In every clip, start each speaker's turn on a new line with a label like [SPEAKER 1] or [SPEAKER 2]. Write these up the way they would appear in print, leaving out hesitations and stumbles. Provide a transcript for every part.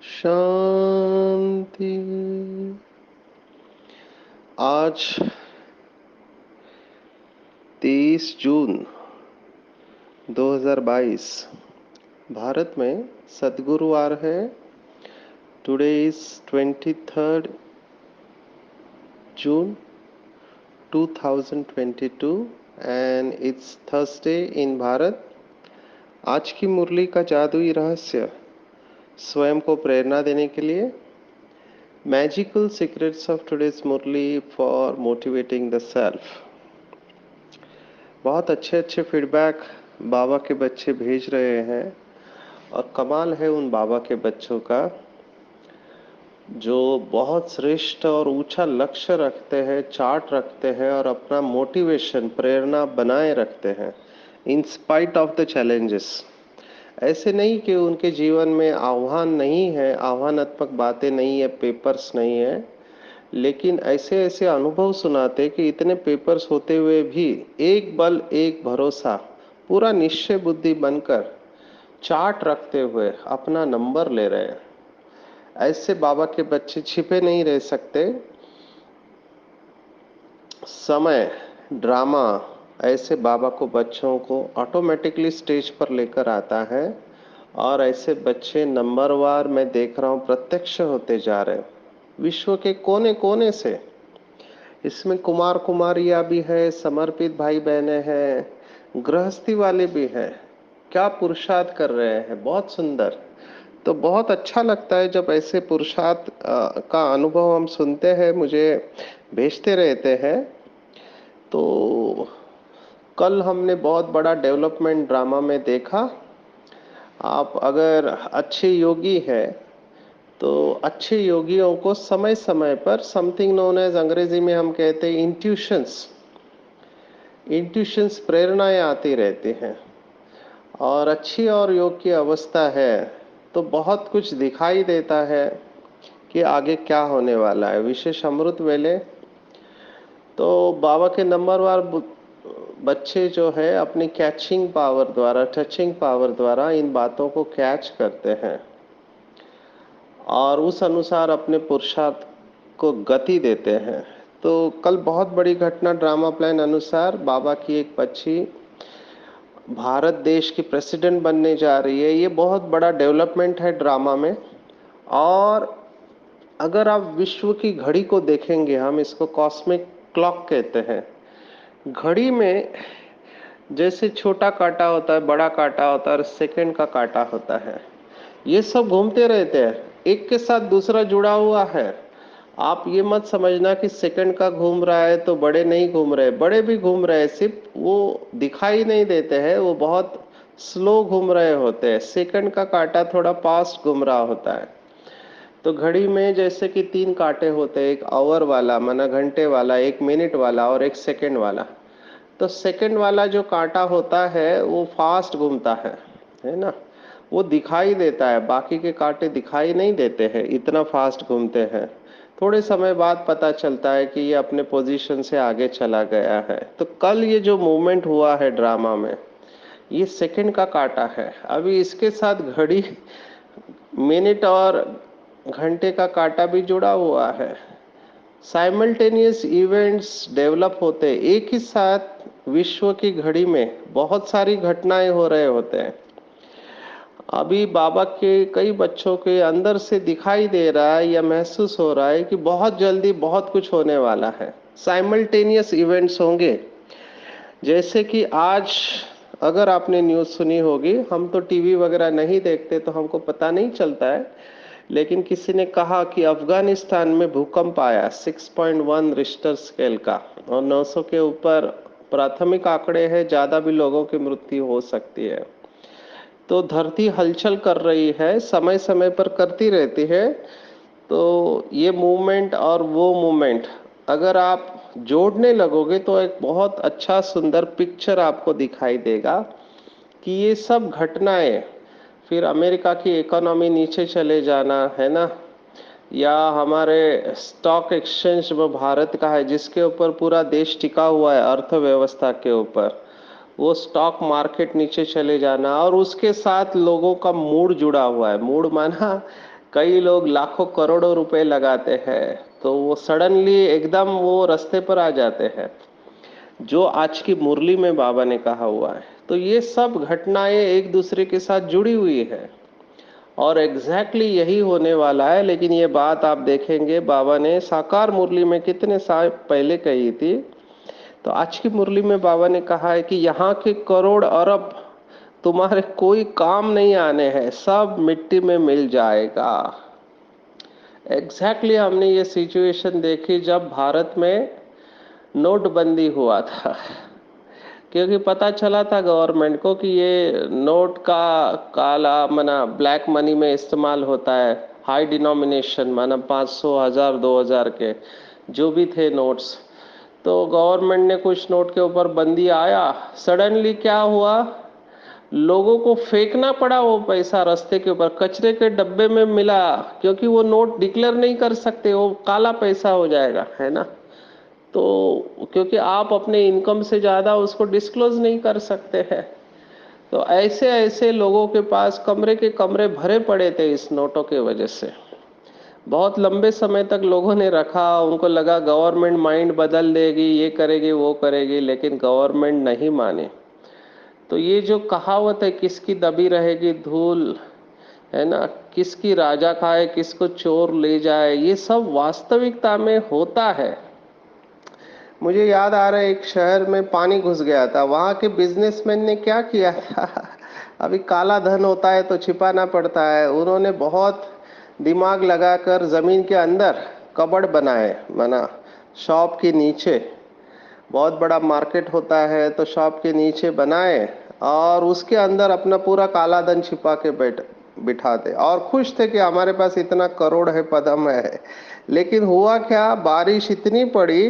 [SPEAKER 1] शांति। आज 23 जून 2022 भारत में सद्गुरुवार है। Today is 23rd June 2022 and it's Thursday in Bharat. आज की मुरली का जादुई रहस्य स्वयं को प्रेरणा देने के लिए magical secrets of today's Murli for motivating the self. बहुत अच्छे अच्छे फीडबैक बाबा के बच्चे भेज रहे हैं और कमाल है उन बाबा के बच्चों का जो बहुत श्रेष्ठ और ऊंचा लक्ष्य रखते हैं, चार्ट रखते हैं और अपना मोटिवेशन प्रेरणा बनाए रखते हैं in spite of the challenges. ऐसे नहीं कि उनके जीवन में आह्वान नहीं है, आह्वानात्मक बातें नहीं है, पेपर्स नहीं है, लेकिन ऐसे ऐसे अनुभव सुनाते कि इतने पेपर्स होते हुए भी एक बल एक भरोसा पूरा निश्चय बुद्धि बनकर चार्ट रखते हुए अपना नंबर ले रहे हैं। ऐसे बाबा के बच्चे छिपे नहीं रह सकते। समय, ड्रामा ऐसे बाबा को बच्चों को ऑटोमेटिकली स्टेज पर लेकर आता है और ऐसे बच्चे नंबरवार मैं देख रहा हूँ प्रत्यक्ष होते जा रहे हैं विश्व के कोने कोने से। इसमें कुमार कुमारियाँ भी है, समर्पित भाई बहनें हैं, गृहस्थी वाले भी हैं। क्या पुरुषार्थ कर रहे हैं, बहुत सुंदर। तो बहुत अच्छा लगता है जब ऐसे पुरुषार्थ का अनुभव हम सुनते हैं, मुझे भेजते रहते हैं। तो कल हमने बहुत बड़ा डेवलपमेंट ड्रामा में देखा। आप अगर अच्छे योगी है तो अच्छे योगियों को समय समय पर समथिंग नोन एज, अंग्रेजी में हम कहते हैं इंट्यूशंस प्रेरणाएं आती रहती हैं। और अच्छी और योग की अवस्था है तो बहुत कुछ दिखाई देता है कि आगे क्या होने वाला है। विशेष अमृत वेले तो बाबा के नंबरवार बच्चे जो है अपनी कैचिंग पावर द्वारा, टचिंग पावर द्वारा इन बातों को कैच करते हैं और उस अनुसार अपने पुरुषार्थ को गति देते हैं। तो कल बहुत बड़ी घटना, ड्रामा प्लान अनुसार बाबा की एक बच्ची भारत देश की प्रेसिडेंट बनने जा रही है। ये बहुत बड़ा डेवलपमेंट है ड्रामा में। और अगर आप विश्व की घड़ी को देखेंगे, हम इसको कॉस्मिक क्लॉक कहते हैं। घड़ी में जैसे छोटा कांटा होता है, बड़ा कांटा होता है और सेकंड का कांटा होता है, ये सब घूमते रहते हैं, एक के साथ दूसरा जुड़ा हुआ है। आप ये मत समझना कि सेकंड का घूम रहा है तो बड़े नहीं घूम रहे, बड़े भी घूम रहे हैं, सिर्फ वो दिखाई नहीं देते हैं, वो बहुत स्लो घूम रहे होते हैं। सेकंड का कांटा थोड़ा फास्ट घूम रहा होता है। तो घड़ी में जैसे कि 3 कांटे होते हैं, एक आवर वाला माना घंटे वाला, एक मिनट वाला और एक सेकंड वाला। तो सेकंड वाला जो कांटा होता है वो फास्ट घूमता है ना, वो दिखाई देता है, बाकी के कांटे दिखाई नहीं देते हैं, इतना फास्ट घूमते हैं। थोड़े समय बाद पता चलता है कि ये अपने पोजीशन से आगे चला गया है। तो कल ये जो मूवमेंट हुआ है ड्रामा में, ये सेकंड का कांटा है। अभी इसके साथ घड़ी, मिनट और घंटे का कांटा भी जुड़ा हुआ है। साइमल्टेनियस इवेंट्स डेवलप होते एक ही साथ। विश्व की घड़ी में बहुत सारी घटनाएं हो रहे होते हैं। अभी बाबा के कई बच्चों के अंदर से दिखाई दे रहा है या महसूस हो रहा है कि बहुत जल्दी बहुत कुछ होने वाला है। साइमल्टेनियस इवेंट्स होंगे। जैसे कि आज अगर आपने न्यूज़ सुनी होगी, हम तो टीवी वगैरह नहीं देखते तो हमको पता नहीं चलता है, लेकिन किसी ने कहा कि अफगानिस्तान में भूकंप आया 6.1 रिश्टर स्केल का और 900 के ऊपर प्राथमिक आंकड़े हैं, ज़्यादा भी लोगों की मृत्यु हो सकती है। तो धरती हलचल कर रही है, समय समय पर करती रहती है। तो ये मूवमेंट और वो मूवमेंट, अगर आप जोड़ने लगोगे तो एक बहुत अच्छा सुंदर पिक्चर आपको दिखाई देगा कि ये सब घटनाएं, फिर अमेरिका की इकोनॉमी नीचे चले जाना है ना, या हमारे स्टॉक एक्सचेंज वो भारत का है जिसके ऊपर पूरा देश टिका हुआ है अर्थव्यवस्था के ऊपर, वो स्टॉक मार्केट नीचे चले जाना, और उसके साथ लोगों का मूड जुड़ा हुआ है। मूड माना कई लोग लाखों करोड़ों रुपए लगाते हैं, तो वो सडनली एकदम वो रास्ते पर आ जाते हैं, जो आज की मुरली में बाबा ने कहा हुआ है। तो ये सब घटनाएं एक दूसरे के साथ जुड़ी हुई है और एग्जैक्टली यही होने वाला है। लेकिन ये बात आप देखेंगे बाबा ने साकार मुरली में कितने साल पहले कही थी, तो आज की मुरली में बाबा ने कहा है कि यहाँ के करोड़ अरब तुम्हारे कोई काम नहीं आने हैं, सब मिट्टी में मिल जाएगा। एग्जैक्टली हमने ये सिचुएशन देखी जब भारत में नोटबंदी हुआ था, क्योंकि पता चला था गवर्नमेंट को कि ये नोट का काला मना ब्लैक मनी में इस्तेमाल होता है, हाई डिनोमिनेशन माना 500 हजार 2000 के जो भी थे नोट्स। तो गवर्नमेंट ने कुछ नोट के ऊपर बंदी आया, सडनली क्या हुआ, लोगों को फेंकना पड़ा वो पैसा रास्ते के ऊपर, कचरे के डब्बे में मिला, क्योंकि वो नोट डिक्लेयर नहीं कर सकते, वो काला पैसा हो जाएगा, है ना। तो क्योंकि आप अपने इनकम से ज्यादा उसको डिस्क्लोज नहीं कर सकते हैं, तो ऐसे ऐसे लोगों के पास कमरे के कमरे भरे पड़े थे इस नोटों के वजह से। बहुत लंबे समय तक लोगों ने रखा, उनको लगा गवर्नमेंट माइंड बदल देगी, ये करेगी वो करेगी, लेकिन गवर्नमेंट नहीं माने। तो ये जो कहावत है किसकी दबी रहेगी धूल, है ना, किसकी राजा खाए किसको चोर ले जाए, ये सब वास्तविकता में होता है। मुझे याद आ रहा है एक शहर में पानी घुस गया था, वहां के बिजनेसमैन ने क्या किया था अभी काला धन होता है तो छिपाना पड़ता है, उन्होंने बहुत दिमाग लगाकर जमीन के अंदर कबड़ बनाए, माना शॉप के नीचे, बहुत बड़ा मार्केट होता है तो शॉप के नीचे बनाए और उसके अंदर अपना पूरा काला धन छिपा के बिठाते और खुश थे कि हमारे पास इतना करोड़ है पदम है। लेकिन हुआ क्या, बारिश इतनी पड़ी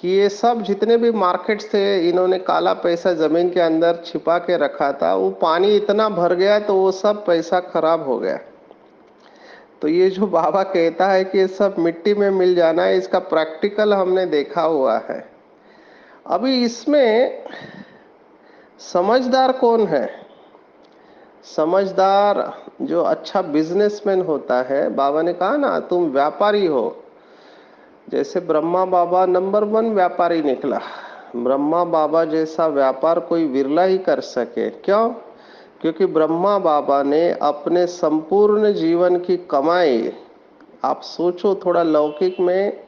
[SPEAKER 1] कि ये सब जितने भी मार्केट्स थे, इन्होंने काला पैसा जमीन के अंदर छिपा के रखा था, वो पानी इतना भर गया तो वो सब पैसा खराब हो गया। तो ये जो बाबा कहता है कि ये सब मिट्टी में मिल जाना है, इसका प्रैक्टिकल हमने देखा हुआ है। अभी इसमें समझदार कौन है? समझदार जो अच्छा बिजनेसमैन होता है, बाबा ने कहा ना तुम व्यापारी हो, जैसे ब्रह्मा बाबा नंबर 1 व्यापारी निकला, ब्रह्मा बाबा जैसा व्यापार कोई विरला ही कर सके। क्यों? क्योंकि ब्रह्मा बाबा ने अपने संपूर्ण जीवन की कमाई, आप सोचो थोड़ा लौकिक में,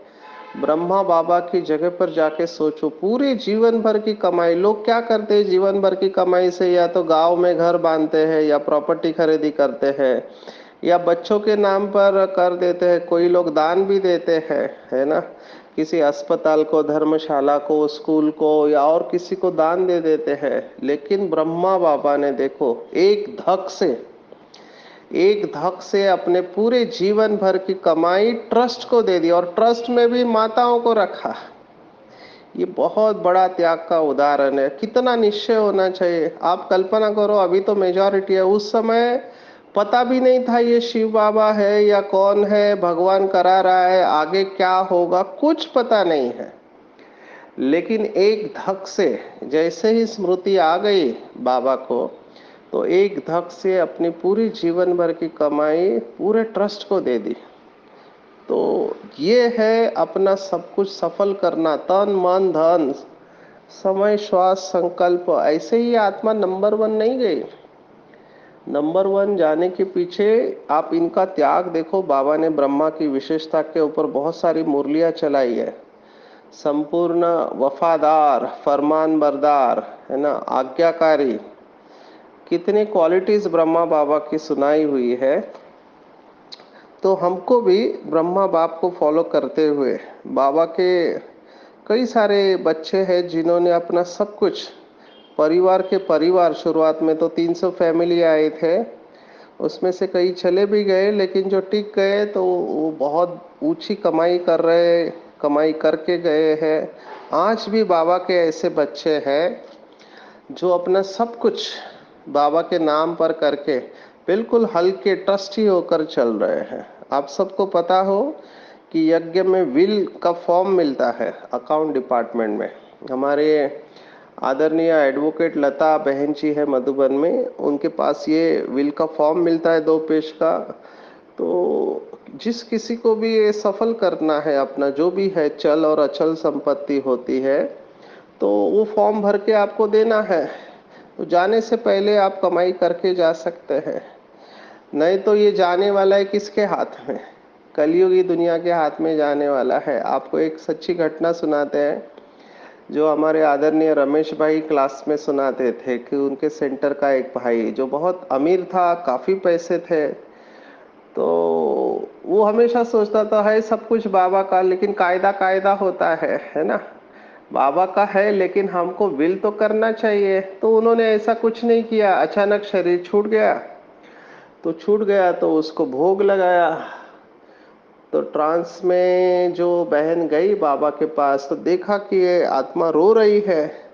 [SPEAKER 1] ब्रह्मा बाबा की जगह पर जाके सोचो, पूरे जीवन भर की कमाई, लोग क्या करते हैं जीवन भर की कमाई से, या तो गांव में घर बांधते हैं या प्रॉपर्टी खरीदी करते हैं या बच्चों के नाम पर कर देते हैं, कोई लोग दान भी देते हैं, है ना, किसी अस्पताल को, धर्मशाला को, स्कूल को या और किसी को दान दे देते हैं। लेकिन ब्रह्मा बाबा ने देखो एक धक से अपने पूरे जीवन भर की कमाई ट्रस्ट को दे दी और ट्रस्ट में भी माताओं को रखा। ये बहुत बड़ा त्याग का उदाहरण है। कितना निश्चय होना चाहिए, आप कल्पना करो, अभी तो मेजॉरिटी है, उस समय पता भी नहीं था ये शिव बाबा है या कौन है, भगवान करा रहा है, आगे क्या होगा कुछ पता नहीं है। लेकिन एक धक से जैसे ही स्मृति आ गई बाबा को, तो एक धक से अपनी पूरी जीवन भर की कमाई पूरे ट्रस्ट को दे दी। तो ये है अपना सब कुछ सफल करना, तन मन धन समय श्वास संकल्प, ऐसे ही आत्मा नंबर 1 नहीं गई। नंबर 1 जाने के पीछे आप इनका त्याग देखो। बाबा ने ब्रह्मा की विशेषता के ऊपर बहुत सारी मुरलियां चलाई है, संपूर्ण वफादार, फरमान बरदार, है ना, आज्ञाकारी, कितने क्वालिटीज ब्रह्मा बाबा की सुनाई हुई है। तो हमको भी ब्रह्मा बाप को फॉलो करते हुए, बाबा के कई सारे बच्चे हैं जिन्होंने अपना सब कुछ, परिवार के परिवार, शुरुआत में तो 300 फैमिली आए थे, उसमें से कई चले भी गए, लेकिन जो टिक गए तो वो बहुत ऊंची कमाई कर रहे, कमाई करके गए हैं। आज भी बाबा के ऐसे बच्चे हैं जो अपना सब कुछ बाबा के नाम पर करके बिल्कुल हल्के ट्रस्टी होकर चल रहे हैं। आप सबको पता हो कि यज्ञ में विल का फॉर्म मिलता है अकाउंट डिपार्टमेंट में। हमारे आदरणीय एडवोकेट लता बहन जी है मधुबन में, उनके पास ये विल का फॉर्म मिलता है 2 पेज का। तो जिस किसी को भी ये सफल करना है, अपना जो भी है चल और अचल संपत्ति होती है, तो वो फॉर्म भर के आपको देना है। तो जाने से पहले आप कमाई करके जा सकते हैं, नहीं तो ये जाने वाला है किसके हाथ में? कलयुगी दुनिया के हाथ में जाने वाला है। आपको एक सच्ची घटना सुनाते हैं जो हमारे आदरणीय रमेश भाई क्लास में सुनाते थे कि उनके सेंटर का एक भाई जो बहुत अमीर था, काफी पैसे थे, तो वो हमेशा सोचता था है सब कुछ बाबा का, लेकिन कायदा कायदा होता है ना। बाबा का है लेकिन हमको विल तो करना चाहिए। तो उन्होंने ऐसा कुछ नहीं किया। अचानक शरीर छूट गया, तो छूट गया तो उसको भोग लगाया। तो ट्रांस में जो बहन गई बाबा के पास तो देखा कि ये आत्मा रो रही है।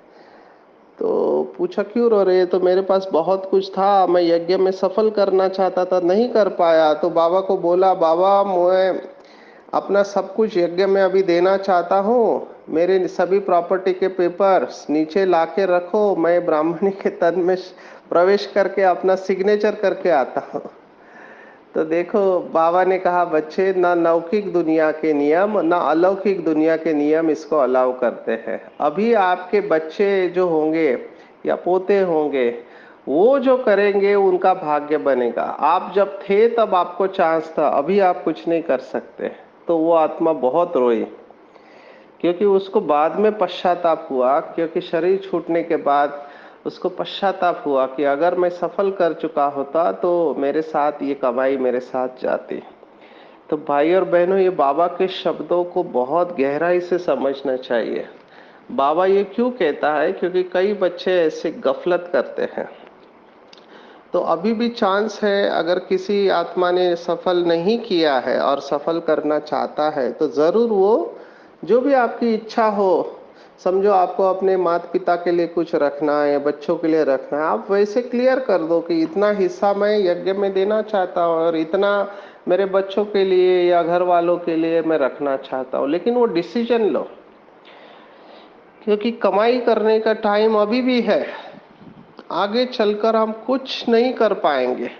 [SPEAKER 1] तो पूछा क्यों रो रही है? तो मेरे पास बहुत कुछ था, मैं यज्ञ में सफल करना चाहता था, नहीं कर पाया। तो बाबा को बोला, बाबा मैं अपना सब कुछ यज्ञ में अभी देना चाहता हूँ, मेरे सभी प्रॉपर्टी के पेपर्स नीचे लाके रखो, मैं ब्राह्मणी के तन में प्रवेश करके अपना सिग्नेचर करके आता हूँ। तो देखो बाबा ने कहा, बच्चे ना लौकिक दुनिया के नियम ना अलौकिक दुनिया के नियम इसको अलाउ करते हैं। अभी आपके बच्चे जो होंगे या पोते होंगे, वो जो करेंगे उनका भाग्य बनेगा। आप जब थे तब आपको चांस था, अभी आप कुछ नहीं कर सकते। तो वो आत्मा बहुत रोई, क्योंकि उसको बाद में पश्चाताप हुआ, क्योंकि शरीर छूटने के बाद उसको पश्चाताप हुआ कि अगर मैं सफल कर चुका होता तो मेरे साथ ये कमाई मेरे साथ जाती। तो भाई और बहनों, ये बाबा के शब्दों को बहुत गहराई से समझना चाहिए। बाबा ये क्यों कहता है? क्योंकि कई बच्चे ऐसे गफलत करते हैं। तो अभी भी चांस है, अगर किसी आत्मा ने सफल नहीं किया है और सफल करना चाहता है तो जरूर वो जो भी आपकी इच्छा हो, समझो आपको अपने माता पिता के लिए कुछ रखना है या बच्चों के लिए रखना है, आप वैसे क्लियर कर दो कि इतना हिस्सा मैं यज्ञ में देना चाहता हूँ और इतना मेरे बच्चों के लिए या घर वालों के लिए मैं रखना चाहता हूँ। लेकिन वो डिसीजन लो, क्योंकि कमाई करने का टाइम अभी भी है। आगे चलकर हम कुछ नहीं कर पाएंगे।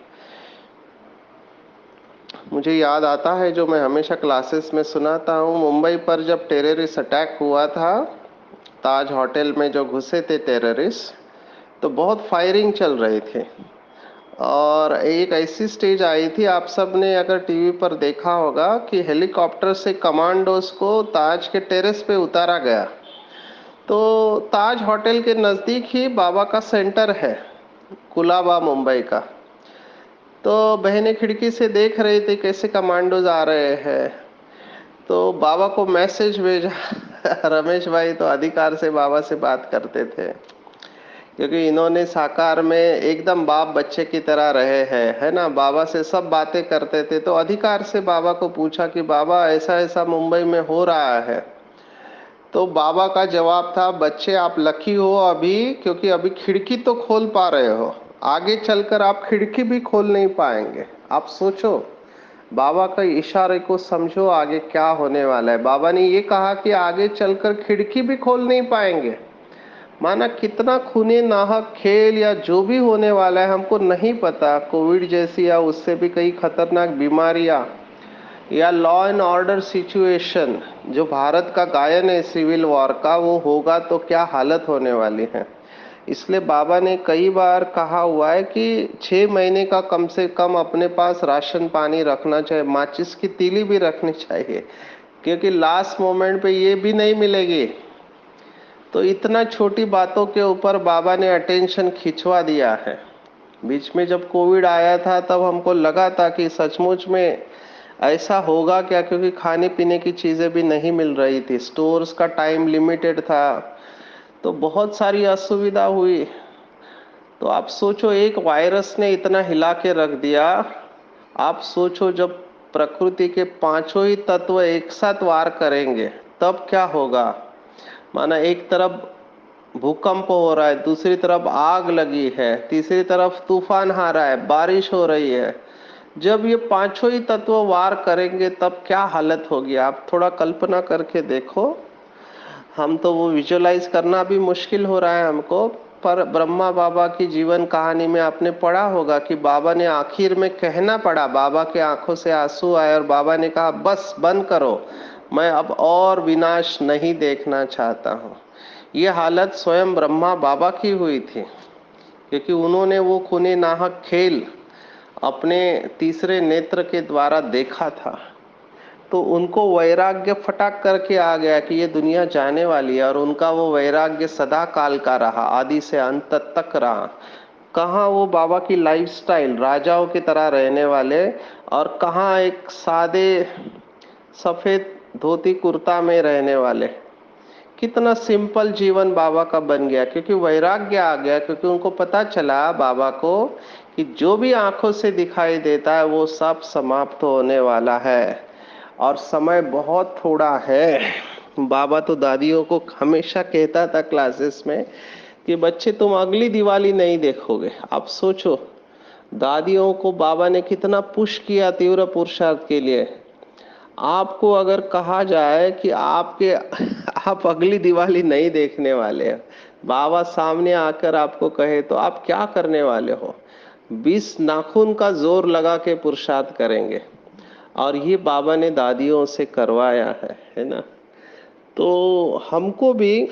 [SPEAKER 1] मुझे याद आता है जो मैं हमेशा क्लासेस में सुनाता हूँ, मुंबई पर जब टेररिस्ट अटैक हुआ था, ताज होटल में जो घुसे थे टेररिस्ट, तो बहुत फायरिंग चल रही थी और एक ऐसी स्टेज आई थी, आप सब ने अगर टीवी पर देखा होगा कि हेलीकॉप्टर से कमांडोज को ताज के टेरेस पे उतारा गया। तो ताज होटल के नज़दीक ही बाबा का सेंटर है, कुलाबा मुंबई का। तो बहनें खिड़की से देख रही थी कैसे कमांडोज आ रहे हैं। तो बाबा को मैसेज भेजा। रमेश भाई तो अधिकार से बाबा से बात करते थे, क्योंकि इन्होंने साकार में एकदम बाप बच्चे की तरह रहे हैं, है ना। बाबा से सब बातें करते थे। तो अधिकार से बाबा को पूछा कि बाबा ऐसा ऐसा मुंबई में हो रहा है। तो बाबा का जवाब था, बच्चे आप लकी हो अभी, क्योंकि अभी खिड़की तो खोल पा रहे हो, आगे चलकर आप खिड़की भी खोल नहीं पाएंगे। आप सोचो, बाबा का इशारे को समझो, आगे क्या होने वाला है। बाबा ने ये कहा कि आगे चलकर खिड़की भी खोल नहीं पाएंगे। माना कितना खूने नाहक खेल या जो भी होने वाला है हमको नहीं पता, कोविड जैसी या उससे भी कई खतरनाक बीमारियां या लॉ एंड ऑर्डर सिचुएशन, जो भारत का गायन है सिविल वॉर का, वो होगा तो क्या हालत होने वाली है। इसलिए बाबा ने कई बार कहा हुआ है कि 6 महीने का कम से कम अपने पास राशन पानी रखना चाहिए, माचिस की तीली भी रखनी चाहिए, क्योंकि लास्ट मोमेंट पे ये भी नहीं मिलेगी। तो इतना छोटी बातों के ऊपर बाबा ने अटेंशन खिंचवा दिया है। बीच में जब कोविड आया था तब हमको लगा था कि सचमुच में ऐसा होगा क्या, क्योंकि खाने पीने की चीजें भी नहीं मिल रही थी, स्टोर्स का टाइम लिमिटेड था, तो बहुत सारी असुविधा हुई। तो आप सोचो, एक वायरस ने इतना हिला के रख दिया। आप सोचो, जब प्रकृति के पांचों ही तत्व एक साथ वार करेंगे तब क्या होगा? माना एक तरफ भूकंप हो रहा है, दूसरी तरफ आग लगी है, तीसरी तरफ तूफान आ रहा है, बारिश हो रही है। जब ये पांचों ही तत्व वार करेंगे तब क्या हालत होगी? आप थोड़ा कल्पना करके देखो। हम तो वो विजुअलाइज करना भी मुश्किल हो रहा है हमको, पर ब्रह्मा बाबा की जीवन कहानी में आपने पढ़ा होगा कि बाबा ने आखिर में कहना पड़ा, बाबा के आंखों से आंसू आए और बाबा ने कहा बस बंद करो, मैं अब और विनाश नहीं देखना चाहता हूँ। ये हालत स्वयं ब्रह्मा बाबा की हुई थी, क्योंकि उन्होंने वो खूने नाहक खेल अपने तीसरे नेत्र के द्वारा देखा था। तो उनको वैराग्य फटाक करके आ गया कि ये दुनिया जाने वाली है, और उनका वो वैराग्य सदा काल का रहा, आदि से अंत तक रहा। कहाँ वो बाबा की लाइफस्टाइल राजाओं की तरह रहने वाले, और कहाँ एक सादे सफेद धोती कुर्ता में रहने वाले। कितना सिंपल जीवन बाबा का बन गया, क्योंकि वैराग्य आ गया, क्योंकि उनको पता चला बाबा को कि जो भी आंखों से दिखाई देता है वो सब समाप्त होने वाला है और समय बहुत थोड़ा है। बाबा तो दादियों को हमेशा कहता था क्लासेस में कि बच्चे तुम अगली दिवाली नहीं देखोगे। आप सोचो, दादियों को बाबा ने कितना पुश किया तीव्र पुरुषार्थ के लिए। आपको अगर कहा जाए कि आप अगली दिवाली नहीं देखने वाले हैं, बाबा सामने आकर आपको कहे, तो आप क्या करने वाले हो? 20 नाखून का जोर लगा के पुरुषार्थ करेंगे। और ये बाबा ने दादियों से करवाया है ना। तो हमको भी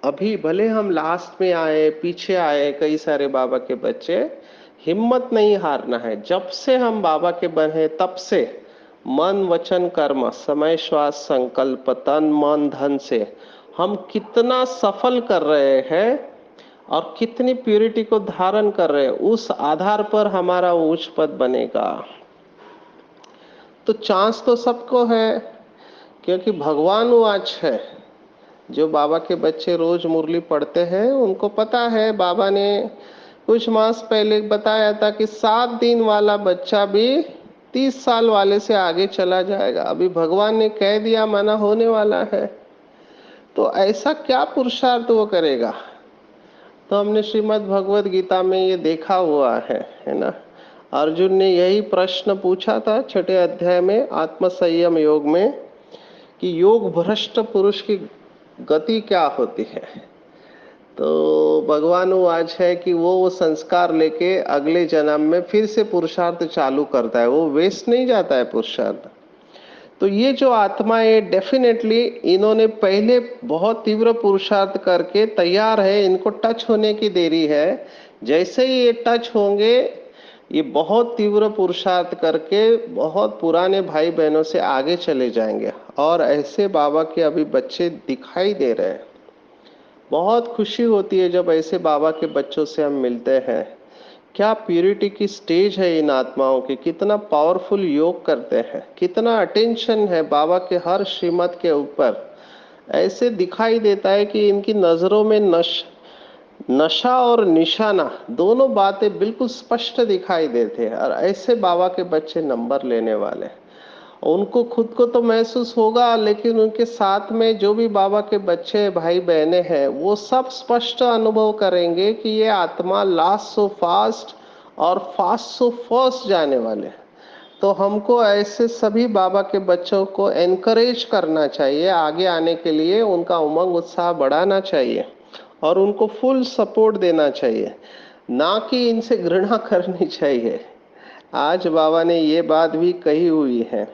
[SPEAKER 1] अभी भले हम लास्ट में आए, पीछे आए कई सारे बाबा के बच्चे, हिम्मत नहीं हारना है। जब से हम बाबा के बने तब से मन वचन कर्म समय श्वास संकल्प तन मन धन से हम कितना सफल कर रहे हैं और कितनी प्यूरिटी को धारण कर रहे हैं, उस आधार पर हमारा उच्च पद बनेगा। तो चांस तो सबको है, क्योंकि भगवान वो आज है। जो बाबा के बच्चे रोज मुरली पढ़ते हैं उनको पता है, बाबा ने कुछ मास पहले बताया था कि 7 दिन वाला बच्चा भी 30 साल वाले से आगे चला जाएगा। अभी भगवान ने कह दिया, माना होने वाला है। तो ऐसा क्या पुरुषार्थ वो करेगा? तो हमने श्रीमद् भगवद गीता में ये देखा हुआ है ना। अर्जुन ने यही प्रश्न पूछा था 6ठे अध्याय में आत्म संयम योग में कि योग भ्रष्ट पुरुष की गति क्या होती है। तो भगवान वो आज है कि वो संस्कार लेके अगले जन्म में फिर से पुरुषार्थ चालू करता है, वो वेस्ट नहीं जाता है पुरुषार्थ। तो ये जो आत्मा है डेफिनेटली इन्होंने पहले बहुत तीव्र पुरुषार्थ करके तैयार है, इनको टच होने की देरी है। जैसे ही ये टच होंगे, ये बहुत तीव्र पुरुषार्थ करके बहुत पुराने भाई बहनों से आगे चले जाएंगे। और ऐसे बाबा के अभी बच्चे दिखाई दे रहे हैं। बहुत खुशी होती है जब ऐसे बाबा के बच्चों से हम मिलते हैं। क्या प्यूरिटी की स्टेज है इन आत्माओं की, कितना पावरफुल योग करते हैं, कितना अटेंशन है बाबा के हर श्रीमत के ऊपर। ऐसे दिखाई देता है कि इनकी नजरों में नशा और निशाना दोनों बातें बिल्कुल स्पष्ट दिखाई देते हैं। और ऐसे बाबा के बच्चे नंबर लेने वाले हैं। उनको खुद को तो महसूस होगा, लेकिन उनके साथ में जो भी बाबा के बच्चे भाई बहने हैं वो सब स्पष्ट अनुभव करेंगे कि ये आत्मा लास्ट सो फास्ट और फास्ट सो फर्स्ट जाने वाले। तो हमको ऐसे सभी बाबा के बच्चों को एनकरेज करना चाहिए, आगे आने के लिए उनका उमंग उत्साह बढ़ाना चाहिए और उनको फुल सपोर्ट देना चाहिए, ना कि इनसे घृणा करनी चाहिए। आज बाबा ने ये बात भी कही हुई है,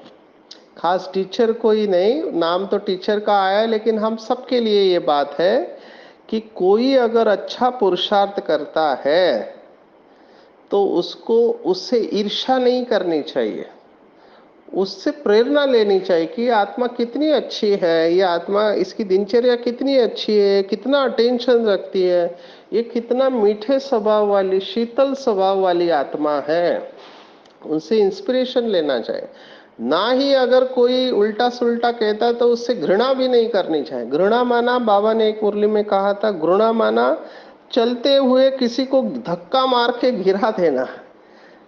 [SPEAKER 1] खास टीचर को ही नहीं, नाम तो टीचर का आया है, लेकिन हम सबके लिए ये बात है कि कोई अगर अच्छा पुरुषार्थ करता है तो उसको उससे ईर्ष्या नहीं करनी चाहिए, उससे प्रेरणा लेनी चाहिए कि ये आत्मा कितनी अच्छी है, ये आत्मा इसकी दिनचर्या कितनी अच्छी है, कितना अटेंशन रखती है, ये कितना मीठे स्वभाव वाली शीतल स्वभाव वाली आत्मा है। उनसे इंस्पिरेशन लेना चाहिए। ना ही अगर कोई उल्टा सुल्टा कहता है तो उससे घृणा भी नहीं करनी चाहिए। घृणा माना, बाबा ने एक मुरली में कहा था, घृणा माना चलते हुए किसी को धक्का मार के गिरा देना।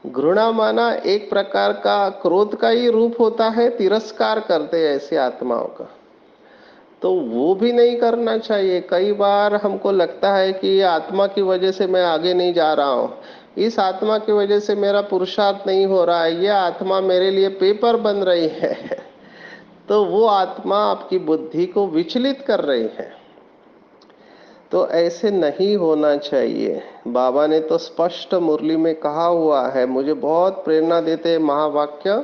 [SPEAKER 1] घृणा माना एक प्रकार का क्रोध का ही रूप होता है, तिरस्कार करते हैं ऐसी आत्माओं का। तो वो भी नहीं करना चाहिए। कई बार हमको लगता है कि ये आत्मा की वजह से मैं आगे नहीं जा रहा हूँ, इस आत्मा की वजह से मेरा पुरुषार्थ नहीं हो रहा है, ये आत्मा मेरे लिए पेपर बन रही है तो वो आत्मा आपकी बुद्धि को विचलित कर रही है। तो ऐसे नहीं होना चाहिए। बाबा ने तो स्पष्ट मुरली में कहा हुआ है, मुझे बहुत प्रेरणा देते हैं महावाक्य।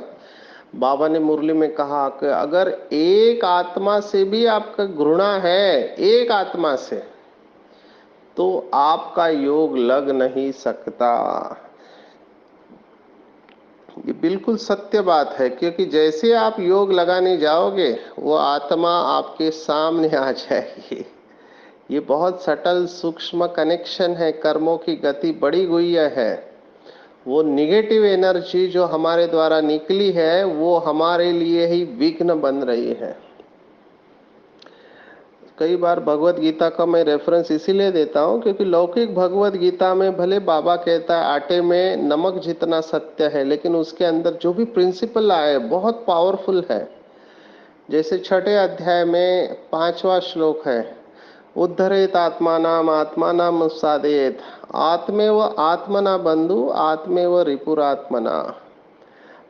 [SPEAKER 1] बाबा ने मुरली में कहा कि अगर एक आत्मा से भी आपका घृणा है, एक आत्मा से, तो आपका योग लग नहीं सकता। ये बिल्कुल सत्य बात है, क्योंकि जैसे आप योग लगाने जाओगे वो आत्मा आपके सामने आ जाएगी। ये बहुत सटल सूक्ष्म कनेक्शन है, कर्मों की गति बड़ी हुई है। वो निगेटिव एनर्जी जो हमारे द्वारा निकली है वो हमारे लिए ही विघ्न बन रही है। कई बार भगवत गीता का मैं रेफरेंस इसीलिए देता हूँ क्योंकि लौकिक भगवत गीता में भले बाबा कहता है आटे में नमक जितना सत्य है, लेकिन उसके अंदर जो भी प्रिंसिपल आए बहुत पावरफुल है। जैसे छठे अध्याय में 5वां श्लोक है, उद्धरेत आत्मानाम आत्मानाम उस्सादेत, आत्मेव आत्मना बंधु आत्मेव रिपुरात्मना।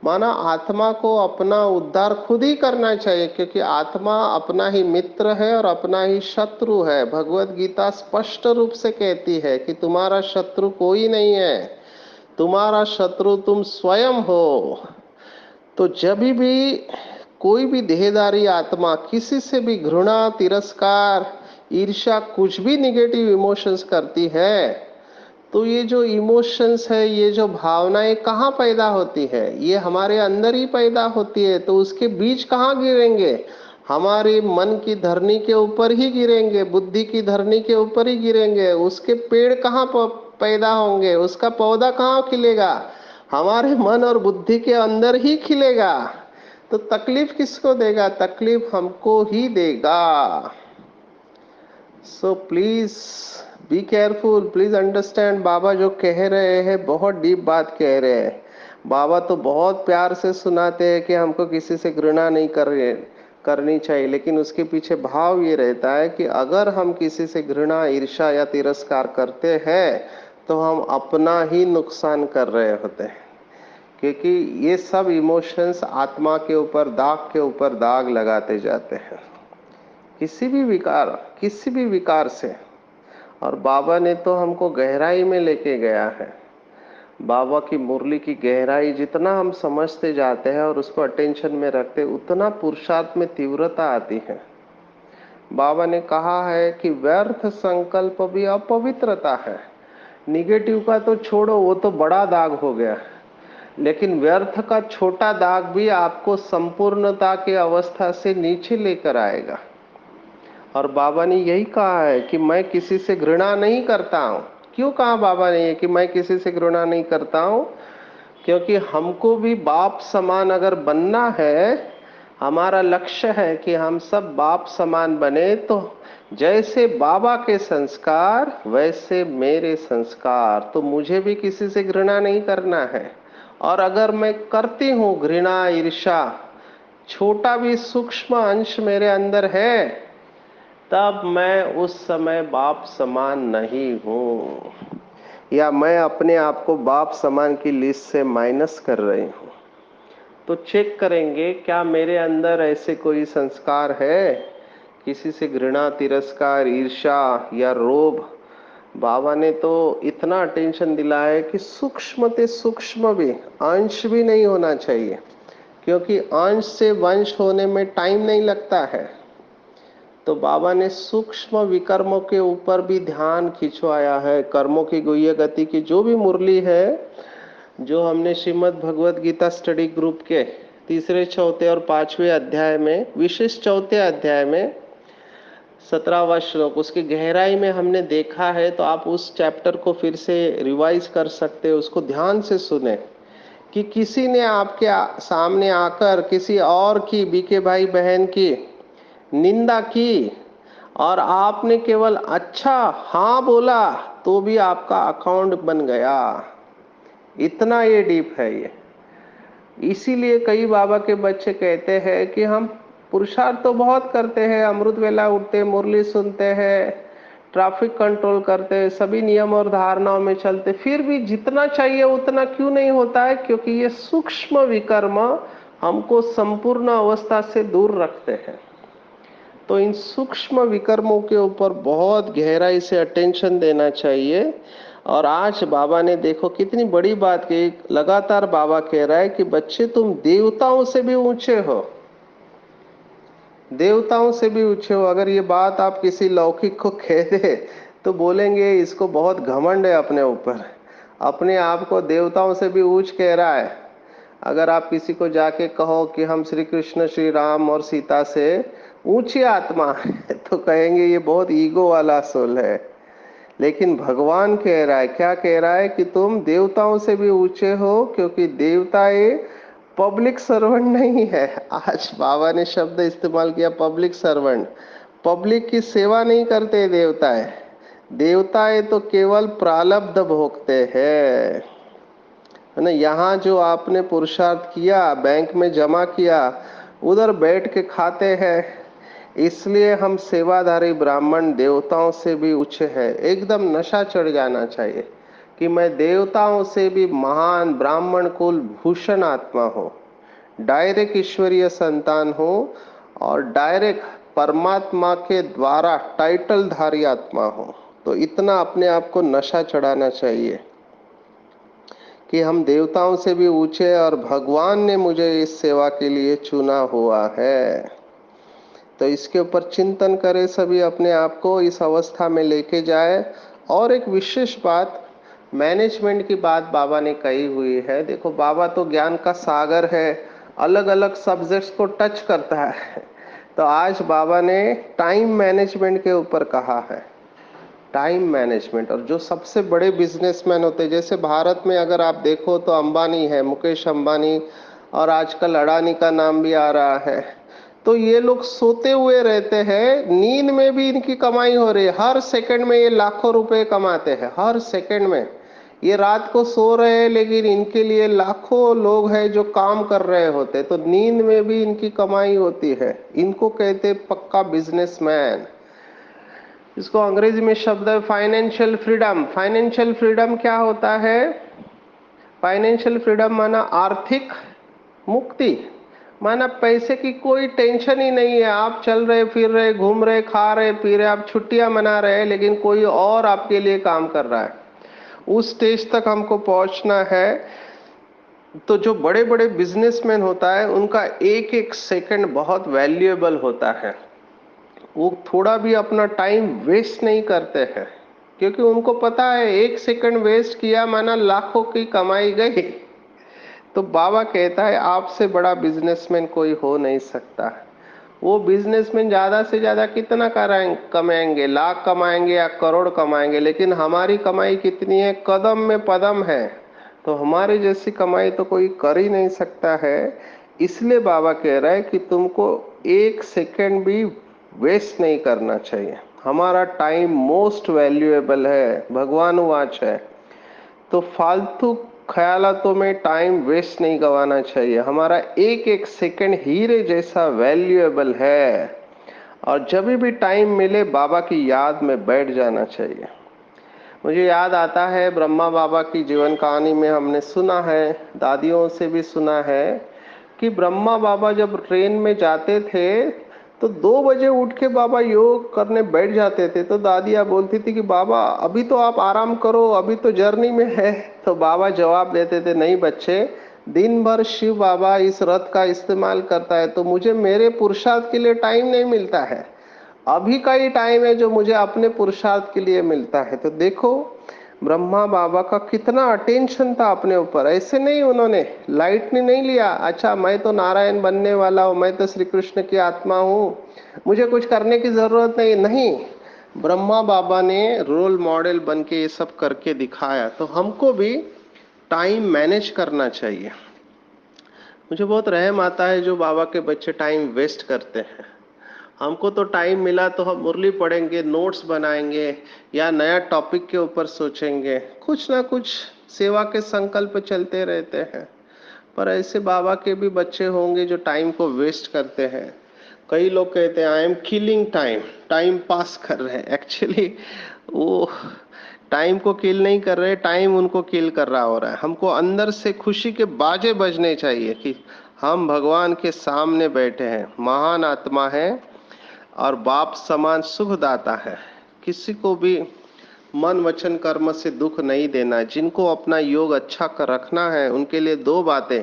[SPEAKER 1] माना आत्मा को अपना उद्धार खुद ही करना चाहिए, क्योंकि आत्मा अपना ही मित्र है और अपना ही शत्रु है। भगवत गीता स्पष्ट रूप से कहती है कि तुम्हारा शत्रु कोई नहीं है, तुम्हारा शत्रु तुम स्वयं हो। तो जब भी कोई भी देहधारी आत्मा किसी से भी घृणा, तिरस्कार, ईर्ष्या, कुछ भी निगेटिव इमोशंस करती है, तो ये जो इमोशंस है, ये जो भावनाएं कहाँ पैदा होती है? ये हमारे अंदर ही पैदा होती है। तो उसके बीज कहाँ गिरेंगे? हमारे मन की धरनी के ऊपर ही गिरेंगे, बुद्धि की धरनी के ऊपर ही गिरेंगे। उसके पेड़ कहाँ पैदा होंगे? उसका पौधा कहाँ खिलेगा? हमारे मन और बुद्धि के अंदर ही खिलेगा। तो तकलीफ किसको देगा? तकलीफ हमको ही देगा। So please be careful, please understand. बाबा जो कह रहे हैं बहुत डीप बात कह रहे हैं। बाबा तो बहुत प्यार से सुनाते हैं कि हमको किसी से घृणा नहीं करनी चाहिए, लेकिन उसके पीछे भाव ये रहता है कि अगर हम किसी से घृणा, ईर्ष्या या तिरस्कार करते हैं तो हम अपना ही नुकसान कर रहे होते हैं, क्योंकि ये सब इमोशंस आत्मा के ऊपर दाग लगाते जाते हैं, किसी भी विकार से। और बाबा ने तो हमको गहराई में लेके गया है। बाबा की मुरली की गहराई जितना हम समझते जाते हैं और उसको अटेंशन में रखते, उतना पुरुषार्थ में तीव्रता आती है। बाबा ने कहा है कि व्यर्थ संकल्प भी अपवित्रता है। निगेटिव का तो छोड़ो, वो तो बड़ा दाग हो गया, लेकिन व्यर्थ का छोटा दाग भी आपको संपूर्णता की अवस्था से नीचे लेकर आएगा। और बाबा ने यही कहा है कि मैं किसी से घृणा नहीं करता हूँ। क्यों कहा बाबा ने ये कि मैं किसी से घृणा नहीं करता हूँ? क्योंकि हमको भी बाप समान अगर बनना है, हमारा लक्ष्य है कि हम सब बाप समान बने, तो जैसे बाबा के संस्कार वैसे मेरे संस्कार, तो मुझे भी किसी से घृणा नहीं करना है। और अगर मैं करती हूँ घृणा, ईर्ष्या, छोटा भी सूक्ष्म अंश मेरे अंदर है, तब मैं उस समय बाप समान नहीं हूँ, या मैं अपने आप को बाप समान की लिस्ट से माइनस कर रही हूँ। तो चेक करेंगे क्या मेरे अंदर ऐसे कोई संस्कार है, किसी से घृणा, तिरस्कार, ईर्ष्या या रोब। बाबा ने तो इतना अटेंशन दिला है कि सूक्ष्म से सूक्ष्म भी अंश भी नहीं होना चाहिए, क्योंकि अंश से वंश होने में टाइम नहीं लगता है। तो बाबा ने सूक्ष्म विकर्मों के ऊपर भी ध्यान खिंचवाया है। कर्मों की गुह्य गति की जो भी मुरली है, जो हमने श्रीमद् भगवत गीता स्टडी ग्रुप के तीसरे, चौथे और 5वें अध्याय में, विशेष चौथे अध्याय में 17वां श्लोक, उसकी गहराई में हमने देखा है। तो आप उस चैप्टर को फिर से रिवाइज कर सकते हो, उसको ध्यान से सुने कि किसी ने आपके सामने आकर किसी और की, बीके भाई बहन की निंदा की और आपने केवल अच्छा हाँ बोला, तो भी आपका अकाउंट बन गया। इतना ये डीप है ये। इसीलिए कई बाबा के बच्चे कहते हैं कि हम पुरुषार्थ तो बहुत करते हैं, अमृत वेला उठते, मुरली सुनते हैं, ट्रैफिक कंट्रोल करते, सभी नियम और धारणाओं में चलते, फिर भी जितना चाहिए उतना क्यों नहीं होता है? क्योंकि ये सूक्ष्म विकर्म हमको संपूर्ण अवस्था से दूर रखते हैं। तो इन सूक्ष्म विकर्मों के ऊपर बहुत गहराई से अटेंशन देना चाहिए। और आज बाबा ने देखो कितनी बड़ी बात कही, लगातार बाबा कह रहा है कि बच्चे तुम देवताओं से भी ऊंचे हो, देवताओं से भी ऊंचे हो। अगर ये बात आप किसी लौकिक को कह दे तो बोलेंगे इसको बहुत घमंड है अपने ऊपर, अपने आप को देवताओं से भी ऊंच कह रहा है। अगर आप किसी को जाके कहो कि हम श्री कृष्ण, श्री राम और सीता से ऊंची आत्मा है तो कहेंगे ये बहुत ईगो वाला सोल है। लेकिन भगवान कह रहा है, क्या कह रहा है कि तुम देवताओं से भी ऊंचे हो, क्योंकि देवता ये पब्लिक सर्वेंट नहीं है। आज बाबा ने शब्द इस्तेमाल किया पब्लिक सर्वेंट। पब्लिक की सेवा नहीं करते देवता है, देवता है तो केवल प्रारब्ध भोगते हैं, है ना। यहाँ जो आपने पुरुषार्थ किया, बैंक में जमा किया, उधर बैठ के खाते हैं। इसलिए हम सेवाधारी ब्राह्मण देवताओं से भी ऊंचे हैं। एकदम नशा चढ़ जाना चाहिए कि मैं देवताओं से भी महान ब्राह्मण कुल भूषण आत्मा हूँ, डायरेक्ट ईश्वरीय संतान हूँ और डायरेक्ट परमात्मा के द्वारा टाइटल धारी आत्मा हूँ। तो इतना अपने आप को नशा चढ़ाना चाहिए कि हम देवताओं से भी ऊंचे और भगवान ने मुझे इस सेवा के लिए चुना हुआ है। तो इसके ऊपर चिंतन करें, सभी अपने आप को इस अवस्था में लेके जाए। और एक विशेष बात, मैनेजमेंट की बात बाबा ने कही हुई है। देखो बाबा तो ज्ञान का सागर है, अलग अलग सब्जेक्ट्स को टच करता है। तो आज बाबा ने टाइम मैनेजमेंट के ऊपर कहा है, टाइम मैनेजमेंट। और जो सबसे बड़े बिजनेसमैन होते हैं, जैसे भारत में अगर आप देखो तो अंबानी है, मुकेश अंबानी, और आजकल अडानी का नाम भी आ रहा है। तो ये लोग सोते हुए रहते हैं, नींद में भी इनकी कमाई हो रही है। हर सेकंड में ये लाखों रुपए कमाते हैं, हर सेकंड में। ये रात को सो रहे हैं लेकिन इनके लिए लाखों लोग हैं जो काम कर रहे होते, तो नींद में भी इनकी कमाई होती है। इनको कहते पक्का बिजनेसमैन। इसको अंग्रेजी में शब्द है फाइनेंशियल फ्रीडम। फाइनेंशियल फ्रीडम क्या होता है? फाइनेंशियल फ्रीडम माना आर्थिक मुक्ति, माना पैसे की कोई टेंशन ही नहीं है। आप चल रहे, फिर रहे, घूम रहे, खा रहे, पी रहे, आप छुट्टियां मना रहे, लेकिन कोई और आपके लिए काम कर रहा है। उस स्टेज तक हमको पहुंचना है। तो जो बड़े बड़े बिजनेसमैन होता है उनका एक एक सेकंड बहुत वैल्यूएबल होता है। वो थोड़ा भी अपना टाइम वेस्ट नहीं करते हैं, क्योंकि उनको पता है एक सेकंड वेस्ट किया माना लाखों की कमाई गई। तो बाबा कहता है आपसे बड़ा बिजनेसमैन कोई हो नहीं सकता। वो बिजनेसमैन ज्यादा से ज्यादा कितना कमाएंगे, लाख कमाएंगे या करोड़ कमाएंगे, लेकिन हमारी कमाई कितनी है? कदम में पदम है। तो हमारी जैसी कमाई तो कोई कर ही नहीं सकता है। इसलिए बाबा कह रहा है कि तुमको एक सेकंड भी वेस्ट नहीं करना चाहिए। हमारा टाइम मोस्ट वैल्यूएबल है, भगवान वाच है। तो फालतू ख्यालातों में टाइम वेस्ट नहीं गवाना चाहिए। हमारा एक एक सेकंड हीरे जैसा वैल्यूएबल है। और जब भी टाइम मिले बाबा की याद में बैठ जाना चाहिए। मुझे याद आता है ब्रह्मा बाबा की जीवन कहानी में हमने सुना है, दादियों से भी सुना है कि ब्रह्मा बाबा जब ट्रेन में जाते थे तो 2 बजे उठ के बाबा योग करने बैठ जाते थे। तो दादियाँ बोलती थी कि बाबा अभी तो आप आराम करो, अभी तो जर्नी में है। तो बाबा जवाब देते थे, नहीं बच्चे, दिन भर शिव बाबा इस रथ का इस्तेमाल करता है, तो मुझे मेरे पुरुषार्थ के लिए टाइम नहीं मिलता है। अभी का ही टाइम है जो मुझे अपने पुरुषार्थ के लिए मिलता है। तो देखो ब्रह्मा बाबा का कितना अटेंशन था अपने ऊपर। ऐसे नहीं उन्होंने लाइटली नहीं लिया, अच्छा मैं तो नारायण बनने वाला हूँ, मैं तो श्री कृष्ण की आत्मा हूँ, मुझे कुछ करने की जरूरत नहीं। नहीं, ब्रह्मा बाबा ने रोल मॉडल बन के ये सब करके दिखाया। तो हमको भी टाइम मैनेज करना चाहिए। मुझे बहुत रहम आता है जो बाबा के बच्चे टाइम वेस्ट करते हैं। हमको तो टाइम मिला तो हम मुरली पढ़ेंगे, नोट्स बनाएंगे या नया टॉपिक के ऊपर सोचेंगे, कुछ ना कुछ सेवा के संकल्प चलते रहते हैं। पर ऐसे बाबा के भी बच्चे होंगे जो टाइम को वेस्ट करते हैं। कई लोग कहते हैं I am killing time, time pass कर रहे हैं। एक्चुअली वो टाइम को किल नहीं कर रहे, टाइम उनको किल कर रहा हो रहा है। हमको अंदर से खुशी के बाजे बजने चाहिए कि हम भगवान के सामने बैठे हैं, महान आत्मा है और बाप समान सुखदाता है। किसी को भी मन वचन कर्म से दुख नहीं देना है। जिनको अपना योग अच्छा कर रखना है उनके लिए दो बातें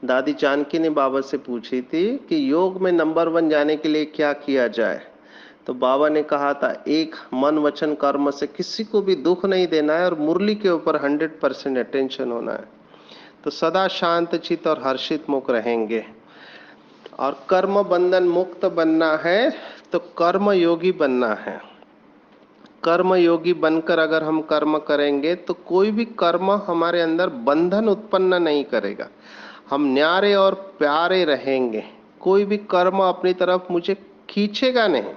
[SPEAKER 1] दादी जानकी ने बाबा से पूछी थी कि योग में नंबर 1 जाने के लिए क्या किया जाए। तो बाबा ने कहा था एक, मन वचन कर्म से किसी को भी दुख नहीं देना है और मुरली के ऊपर 100% अटेंशन होना है, तो सदा शांत चित और हर्षित मुख रहेंगे। और कर्म बंधन मुक्त बनना है तो कर्म योगी बनना है। कर्म योगी बनकर अगर हम कर्म करेंगे तो कोई भी कर्म हमारे अंदर बंधन उत्पन्न नहीं करेगा। हम न्यारे और प्यारे रहेंगे। कोई भी कर्म अपनी तरफ मुझे खींचेगा नहीं।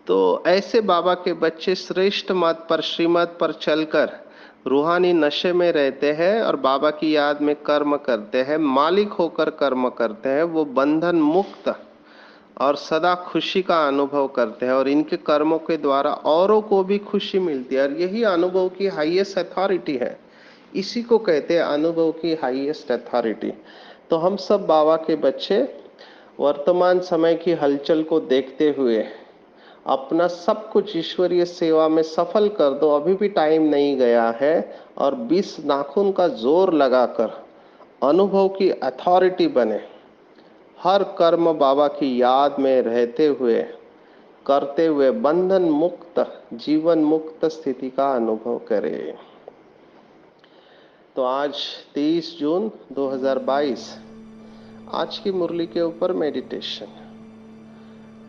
[SPEAKER 1] तो ऐसे बाबा के बच्चे श्रेष्ठ मत पर, श्रीमत पर चलकर रूहानी नशे में रहते हैं और बाबा की याद में कर्म करते हैं, मालिक होकर कर्म करते हैं। वो बंधन मुक्त और सदा खुशी का अनुभव करते हैं और इनके कर्मों के द्वारा औरों को भी खुशी मिलती है। और यही अनुभव की हाईएस्ट अथॉरिटी है। इसी को कहते हैं अनुभव की हाईएस्ट अथॉरिटी। तो हम सब बाबा के बच्चे वर्तमान समय की हलचल को देखते हुए अपना सब कुछ ईश्वरीय सेवा में सफल कर दो। अभी भी टाइम नहीं गया है और 20 नाखून का जोर लगाकर अनुभव की अथॉरिटी बने। हर कर्म बाबा की याद में रहते हुए करते हुए बंधन मुक्त, जीवन मुक्त स्थिति का अनुभव करें। तो आज 23 जून 2022, आज की मुरली के ऊपर मेडिटेशन।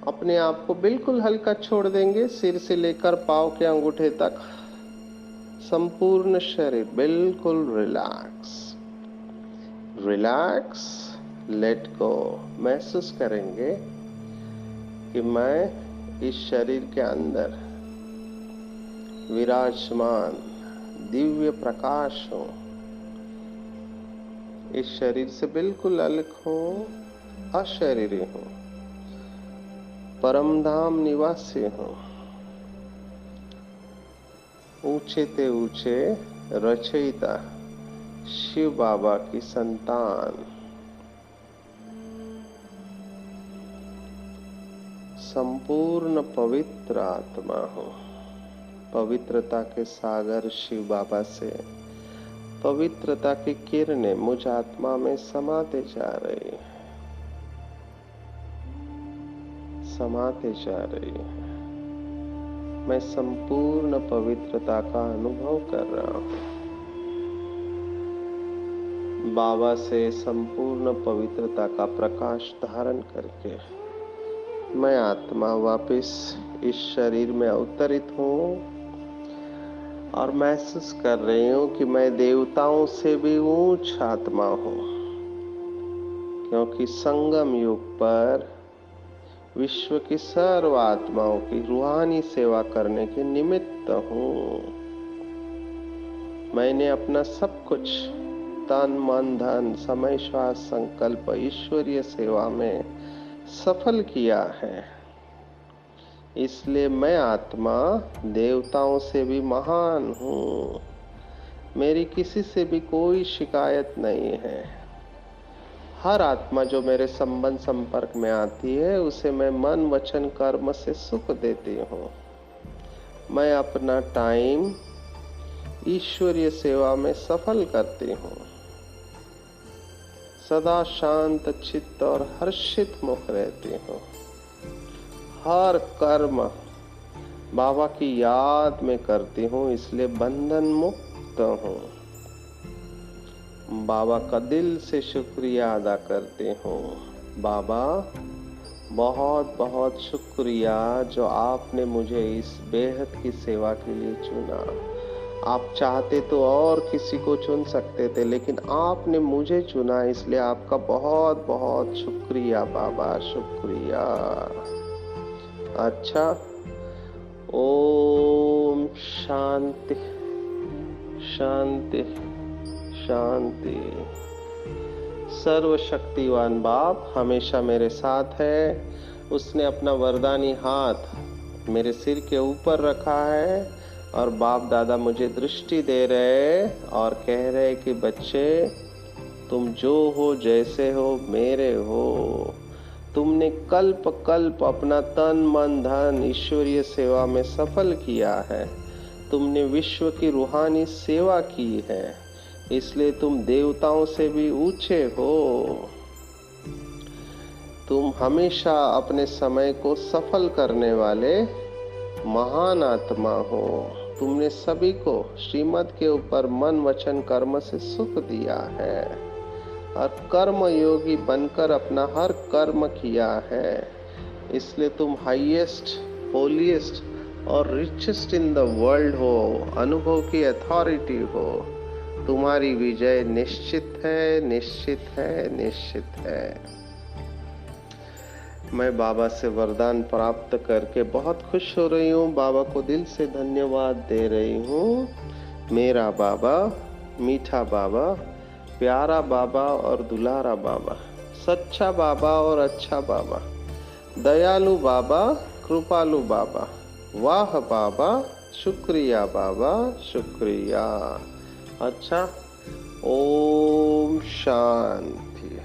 [SPEAKER 1] अपने आप को बिल्कुल हल्का छोड़ देंगे, सिर से लेकर पांव के अंगूठे तक संपूर्ण शरीर बिल्कुल रिलैक्स। Relax, let go. महसूस करेंगे कि मैं इस शरीर के अंदर विराजमान दिव्य प्रकाश हूं। इस शरीर से बिल्कुल अलग हूं, अशरीरी हूं, परमधाम निवासी हूं। ऊंचे ते ऊंचे रचयिता शिव बाबा की संतान, संपूर्ण पवित्र आत्मा हूं। पवित्रता के सागर शिव बाबा से पवित्रता की किरणें मुझ आत्मा में समाते जा रही है, समाते जा रही है। मैं संपूर्ण पवित्रता का अनुभव कर रहा हूं। बाबा से संपूर्ण पवित्रता का प्रकाश धारण करके मैं आत्मा वापस इस शरीर में अवतरित हूं और महसूस कर रही हूं कि मैं देवताओं से भी ऊंच आत्मा हूं, क्योंकि संगम युग पर विश्व की सर्व आत्माओं की रूहानी सेवा करने के निमित्त हूं। मैंने अपना सब कुछ तन मन धन समय श्वास संकल्प ईश्वरीय सेवा में सफल किया है। इसलिए मैं आत्मा देवताओं से भी महान हूँ। मेरी किसी से भी कोई शिकायत नहीं है। हर आत्मा जो मेरे संबंध संपर्क में आती है उसे मैं मन वचन कर्म से सुख देती हूँ। मैं अपना टाइम ईश्वरीय सेवा में सफल करती हूँ। सदा शांत चित्त और हर्षित मुख रहती हूँ। हर कर्म बाबा की याद में करती हूँ, इसलिए बंधन मुक्त हूँ। बाबा का दिल से शुक्रिया अदा करती हूँ। बाबा बहुत बहुत शुक्रिया जो आपने मुझे इस बेहद की सेवा के लिए चुना। आप चाहते तो और किसी को चुन सकते थे, लेकिन आपने मुझे चुना, इसलिए आपका बहुत बहुत शुक्रिया बाबा, शुक्रिया। अच्छा, ओम शांति शांति शांति। सर्वशक्तिवान बाप हमेशा मेरे साथ है। उसने अपना वरदानी हाथ मेरे सिर के ऊपर रखा है और बाप दादा मुझे दृष्टि दे रहे और कह रहे कि बच्चे, तुम जो हो, जैसे हो, मेरे हो। तुमने कल्प कल्प अपना तन मन धन ईश्वरीय सेवा में सफल किया है। तुमने विश्व की रूहानी सेवा की है, इसलिए तुम देवताओं से भी ऊंचे हो। तुम हमेशा अपने समय को सफल करने वाले महान आत्मा हो। तुमने सभी को श्रीमत के ऊपर मन वचन कर्म से सुख दिया है और कर्म योगी बनकर अपना हर कर्म किया है, इसलिए तुम हाईएस्ट, होलीएस्ट और रिचेस्ट इन द वर्ल्ड हो। अनुभव की अथॉरिटी हो। तुम्हारी विजय निश्चित है, निश्चित है, निश्चित है। मैं बाबा से वरदान प्राप्त करके बहुत खुश हो रही हूँ। बाबा को दिल से धन्यवाद दे रही हूँ। मेरा बाबा, मीठा बाबा, प्यारा बाबा और दुलारा बाबा, सच्चा बाबा और अच्छा बाबा, दयालु बाबा, कृपालु बाबा, वाह बाबा, शुक्रिया बाबा, शुक्रिया। अच्छा, ओम शांति।